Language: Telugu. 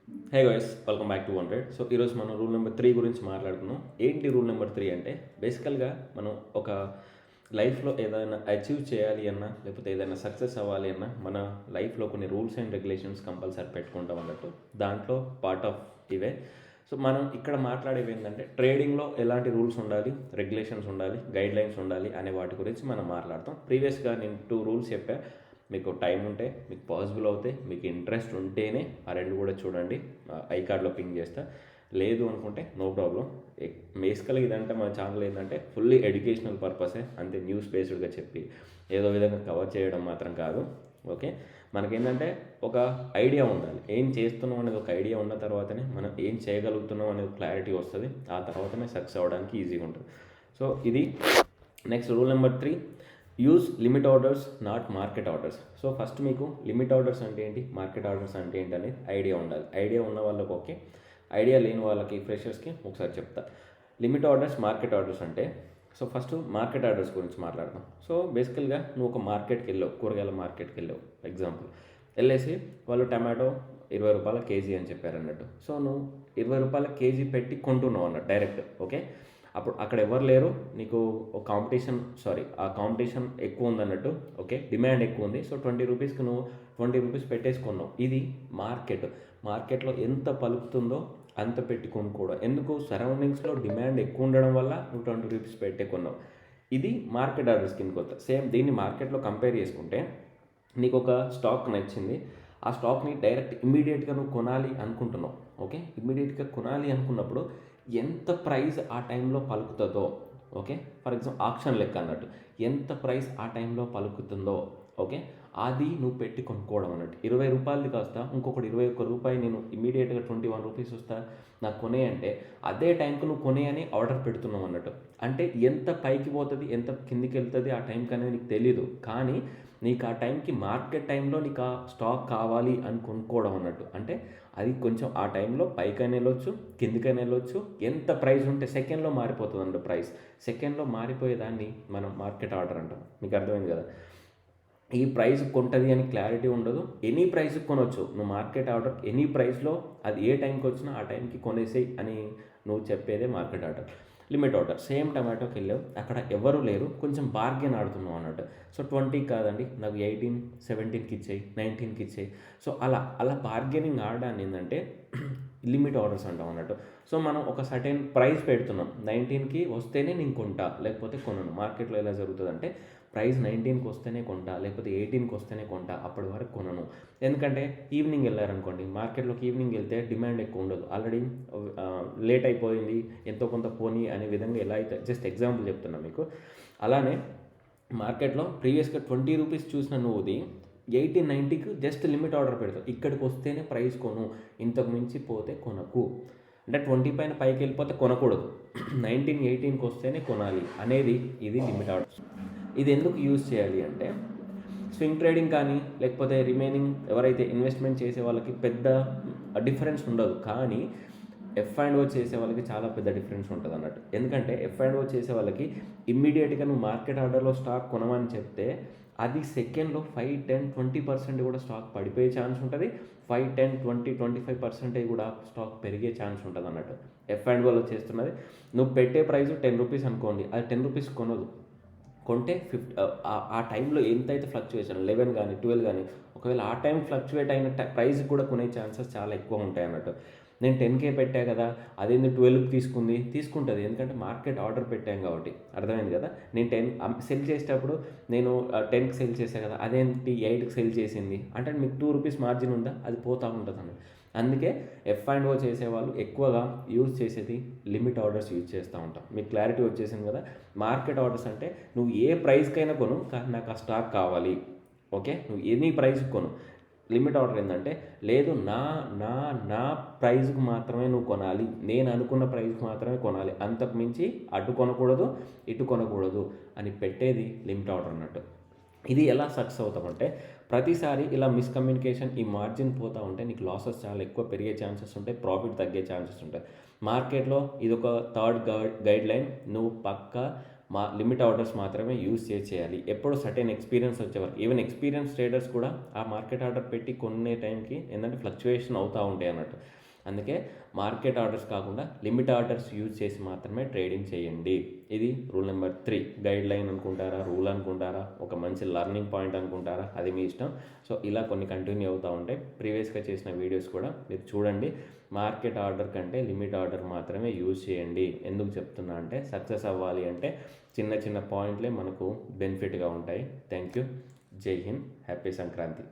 Hey guys, welcome back to 100. So ఈరోజు మనం రూల్ నెంబర్ 3 గురించి మాట్లాడుతున్నాం. ఏంటి రూల్ నెంబర్ 3 అంటే బేసికల్గా మనం ఒక లైఫ్లో ఏదైనా అచీవ్ చేయాలి అన్నా లేకపోతే ఏదైనా సక్సెస్ అవ్వాలి అన్నా మన లైఫ్లో కొన్ని రూల్స్ అండ్ రెగ్యులేషన్స్ కంపల్సరీ పెట్టుకుంటాం అన్నట్టు. దాంట్లో పార్ట్ ఆఫ్ ఇవే. సో మనం ఇక్కడ మాట్లాడేవి ఏంటంటే ట్రేడింగ్లో ఎలాంటి రూల్స్ ఉండాలి, రెగ్యులేషన్స్ ఉండాలి, గైడ్ లైన్స్ ఉండాలి అనే వాటి గురించి మనం మాట్లాడతాం. ప్రీవియస్గా నేను 2 రూల్స్ చెప్పా. మీకు టైం ఉంటే, మీకు పాసిబుల్ అవుతే, మీకు ఇంట్రెస్ట్ ఉంటేనే ఆ రెండు కూడా చూడండి. ఐ కార్డ్లో పింగ్ చేస్తా. లేదు అనుకుంటే నో ప్రాబ్లం. బేసికల్గా ఇదంటే మన ఛానల్ ఏంటంటే ఫుల్లీ ఎడ్యుకేషనల్ పర్పసే, అంతే. న్యూస్ బేస్డ్గా చెప్పి ఏదో విధంగా కవర్ చేయడం మాత్రం కాదు. ఓకే, మనకేంటంటే ఒక ఐడియా ఉండాలి. ఏం చేస్తున్నాం అనేది ఒక ఐడియా ఉన్న తర్వాతనే మనం ఏం చేయగలుగుతున్నాం అనేది క్లారిటీ వస్తుంది. ఆ తర్వాతనే సక్సెస్ అవ్వడానికి ఈజీగా ఉంటుంది. సో ఇది next rule number 3. Use limit orders, not market orders. So first మీకు లిమిట్ ఆర్డర్స్ అంటే ఏంటి, మార్కెట్ ఆర్డర్స్ అంటే ఏంటి అనేది ఐడియా ఉండాలి. ఐడియా ఉన్న వాళ్ళకి ఓకే, ఐడియా లేని వాళ్ళకి, ఫ్రెషర్స్కి ఒకసారి చెప్తా. లిమిట్ ఆర్డర్స్, మార్కెట్ ఆర్డర్స్ అంటే, సో ఫస్ట్ మార్కెట్ ఆర్డర్స్ గురించి మాట్లాడదాం. సో బేసికల్గా నువ్వు ఒక మార్కెట్కి వెళ్ళావు, కూరగాయల మార్కెట్కి వెళ్ళావు ఎగ్జాంపుల్. వెళ్ళేసి వాళ్ళు టమాటో 20 రూపాయల కేజీ అని చెప్పారు అన్నట్టు. సో నువ్వు 20 రూపాయల కేజీ పెట్టి కొంటున్నావు అన్నట్టు డైరెక్ట్. ఓకే, అప్పుడు అక్కడ ఎవరు లేరు, నీకు ఆ కాంపిటీషన్ ఎక్కువ ఉందన్నట్టు. ఓకే, డిమాండ్ ఎక్కువ ఉంది. సో 20 రూపీస్కి నువ్వు 20 రూపీస్ పెట్టేసుకున్నావు. ఇది మార్కెట్లో ఎంత పలుకుతుందో అంత పెట్టి కొనుక్కోవడం. ఎందుకు, సరౌండింగ్స్లో డిమాండ్ ఎక్కువ ఉండడం వల్ల నువ్వు 20 రూపీస్ పెట్టే కొన్నావు. ఇది మార్కెట్ ఆర్డర్స్ కిందకి వస్తుంది. సేమ్ దీన్ని మార్కెట్లో కంపేర్ చేసుకుంటే, నీకు ఒక స్టాక్ నచ్చింది, ఆ స్టాక్ని డైరెక్ట్ ఇమ్మీడియట్గా నువ్వు కొనాలి అనుకుంటున్నావు. ఓకే, ఇమ్మీడియట్గా కొనాలి అనుకున్నప్పుడు ఎంత ప్రైస్ ఆ టైంలో పలుకుతుందో, ఓకే, ఫర్ ఎగ్జాంపుల్ ఆప్షన్ లెక్క అన్నట్టు, ఎంత ప్రైస్ ఆ టైంలో పలుకుతుందో, ఓకే, అది నువ్వు పెట్టి కొనుక్కోవడం అన్నట్టు. 20 రూపాయలది కాస్త ఇంకొకటి 21 రూపాయి, నేను ఇమీడియట్గా 21 రూపీస్ వస్తా నాకు కొనే అంటే, అదే టైంకి నువ్వు కొనే అని ఆర్డర్ పెడుతున్నావు అన్నట్టు. అంటే ఎంత పైకి పోతుంది, ఎంత కిందికి వెళ్తుంది ఆ టైంకి అనేది నీకు తెలీదు. కానీ నీకు ఆ టైంకి మార్కెట్ టైంలో నీకు ఆ స్టాక్ కావాలి అని కొనుక్కోవడం అన్నట్టు. అంటే అది కొంచెం ఆ టైంలో పైకైనా వెళ్ళొచ్చు, కిందికైనా వెళ్ళొచ్చు. ఎంత ప్రైస్ ఉంటే సెకండ్లో మారిపోతుంది అన్నట్టు. ప్రైస్ సెకండ్లో మారిపోయేదాన్ని మనం మార్కెట్ ఆర్డర్ అంటాం. మీకు అర్థమైంది కదా. ఈ ప్రైస్ కొంటది అని క్లారిటీ ఉండదు. ఎనీ ప్రైస్కి కొనవచ్చు నువ్వు. మార్కెట్ ఆర్డర్ ఎనీ ప్రైస్లో అది ఏ టైంకి వచ్చినా ఆ టైంకి కొనేసేయి అని నువ్వు చెప్పేదే market order. Limit order same టమాటోకి వెళ్ళావు, అక్కడ ఎవరు లేరు, కొంచెం బార్గెన్ ఆడుతున్నావు అన్నట్టు. సో 20 కాదండి, నాకు 18, 17కి ఇచ్చేయి, 19కి ఇచ్చేయి. సో అలా బార్గెనింగ్ ఆడడాన్ని ఏంటంటే లిమిట్ ఆర్డర్స్ అంటాం అన్నట్టు. సో మనం ఒక సర్టెన్ ప్రైస్ పెడుతున్నాం, 19కి వస్తేనే నేను కొంటా లేకపోతే కొనను. మార్కెట్లో ఎలా జరుగుతుందంటే ప్రైస్ 19కి వస్తేనే కొంటా లేకపోతే 18కి వస్తేనే కొంటా, అప్పటి వరకు కొనను. ఎందుకంటే ఈవినింగ్ వెళ్ళారనుకోండి మార్కెట్లోకి, ఈవినింగ్ వెళ్తే డిమాండ్ ఎక్కువ ఉండదు, ఆల్రెడీ లేట్ అయిపోయింది, ఎంతో కొంత పోనీ అనే విధంగా ఎలా అయితే, జస్ట్ ఎగ్జాంపుల్ చెప్తున్నా మీకు. అలానే మార్కెట్లో ప్రీవియస్గా 20 రూపీస్ చూసిన నువ్వుది 18, 90కి జస్ట్ లిమిట్ ఆర్డర్ పెడతావు. ఇక్కడికి వస్తేనే ప్రైస్ కొను, ఇంతకు మించి పోతే కొనకు. అంటే 20 పైన పైకి వెళ్ళిపోతే కొనకూడదు, 19, 18కి వస్తేనే కొనాలి అనేది ఇది లిమిట్ ఆర్డర్. ఇది ఎందుకు యూజ్ చేయాలి అంటే, స్వింగ్ ట్రేడింగ్ కానీ లేకపోతే రిమైనింగ్ ఎవరైతే ఇన్వెస్ట్మెంట్ చేసే వాళ్ళకి పెద్ద డిఫరెన్స్ ఉండదు. కానీ F&O చేసే వాళ్ళకి చాలా పెద్ద డిఫరెన్స్ ఉంటుంది అన్నట్టు. ఎందుకంటే F&O చేసే వాళ్ళకి ఇమ్మీడియట్గా నువ్వు మార్కెట్ ఆర్డర్లో స్టాక్ కొనమని చెప్తే అది సెకండ్లో 5, 10, 20% కూడా స్టాక్ పడిపోయే ఛాన్స్ ఉంటుంది. 5, 10, 20, 25% కూడా స్టాక్ పెరిగే ఛాన్స్ ఉంటుంది అన్నట్టు. F&Oలో చేస్తున్నది, నువ్వు పెట్టే ప్రైస్ 10 రూపీస్ అనుకోండి, అది 10 రూపీస్ కొనదు. కొంటే ఆ టైంలో ఎంతైతే ఫ్లక్చువేషన్ 11 కానీ 12 కానీ, ఒకవేళ ఆ టైం ఫ్లక్చువేట్ అయిన ప్రైస్ కూడా కొనే ఛాన్సెస్ చాలా ఎక్కువ ఉంటాయి అన్నట్టు. నేను 10K పెట్టా కదా, అదేంది 12కి తీసుకుంటుంది. ఎందుకంటే మార్కెట్ ఆర్డర్ పెట్టాం కాబట్టి. అర్థమైంది కదా. నేను 10 సెల్ చేసేటప్పుడు నేను 10కి సెల్ చేశాను కదా, అదేంటి 8కి సెల్ చేసింది అంటే మీకు 2 రూపీస్ మార్జిన్ ఉందా, అది పోతూ ఉంటుంది అన్నట్టు. అందుకే F&O చేసేవాళ్ళు ఎక్కువగా యూజ్ చేసేది లిమిట్ ఆర్డర్స్ యూజ్ చేస్తూ ఉంటాం. మీకు క్లారిటీ వచ్చేసింది కదా. మార్కెట్ ఆర్డర్స్ అంటే నువ్వు ఏ ప్రైస్కైనా కొను, కానీ నాకు ఆ స్టాక్ కావాలి. ఓకే, నువ్వు ఎనీ ప్రైస్కి కొను. లిమిట్ ఆర్డర్ ఏంటంటే, లేదు నా నా నా ప్రైస్కి మాత్రమే నువ్వు కొనాలి, నేను అనుకున్న ప్రైస్కి మాత్రమే కొనాలి, అంతకు మించి అటు కొనకూడదు ఇటు కొనకూడదు అని పెట్టేది లిమిట్ ఆర్డర్ అన్నట్టు. ఇది ఎలా సక్సెస్ అవుతామంటే, ప్రతిసారి ఇలా మిస్కమ్యూనికేషన్, ఈ మార్జిన్ పోతూ ఉంటే నీకు లాసెస్ చాలా ఎక్కువ పెరిగే ఛాన్సెస్ ఉంటాయి, ప్రాఫిట్ తగ్గే ఛాన్సెస్ ఉంటాయి. మార్కెట్లో ఇది ఒక థర్డ్ గైడ్ లైన్. నువ్వు పక్కా లిమిట్ ఆర్డర్స్ మాత్రమే యూజ్ చేయాలి. ఎప్పుడు సర్టెన్ ఎక్స్పీరియన్స్ వచ్చేవారు, ఈవెన్ ఎక్స్పీరియన్స్ ట్రేడర్స్ కూడా ఆ మార్కెట్ ఆర్డర్ పెట్టి కొనే టైంకి ఏంటంటే ఫ్లక్చుయేషన్ అవుతూ ఉంటాయి అన్నట్టు. అందుకే మార్కెట్ ఆర్డర్స్ కాకుండా లిమిట్ ఆర్డర్స్ యూజ్ చేసి మాత్రమే ట్రేడింగ్ చేయండి. ఇది రూల్ నెంబర్ 3. గైడ్ లైన్ అనుకుంటారా, రూల్ అనుకుంటారా, ఒక మంచి లర్నింగ్ పాయింట్ అనుకుంటారా, అది మీ ఇష్టం. సో ఇలా కొన్ని కంటిన్యూ అవుతూ ఉంటాయి. ప్రీవియస్గా చేసిన వీడియోస్ కూడా మీరు చూడండి. మార్కెట్ ఆర్డర్ కంటే లిమిట్ ఆర్డర్ మాత్రమే యూజ్ చేయండి. ఎందుకు చెప్తున్నా అంటే సక్సెస్ అవ్వాలి అంటే చిన్న చిన్న పాయింట్లే మనకు బెనిఫిట్గా ఉంటాయి. Thank you. జై హింద్. హ్యాపీ సంక్రాంతి.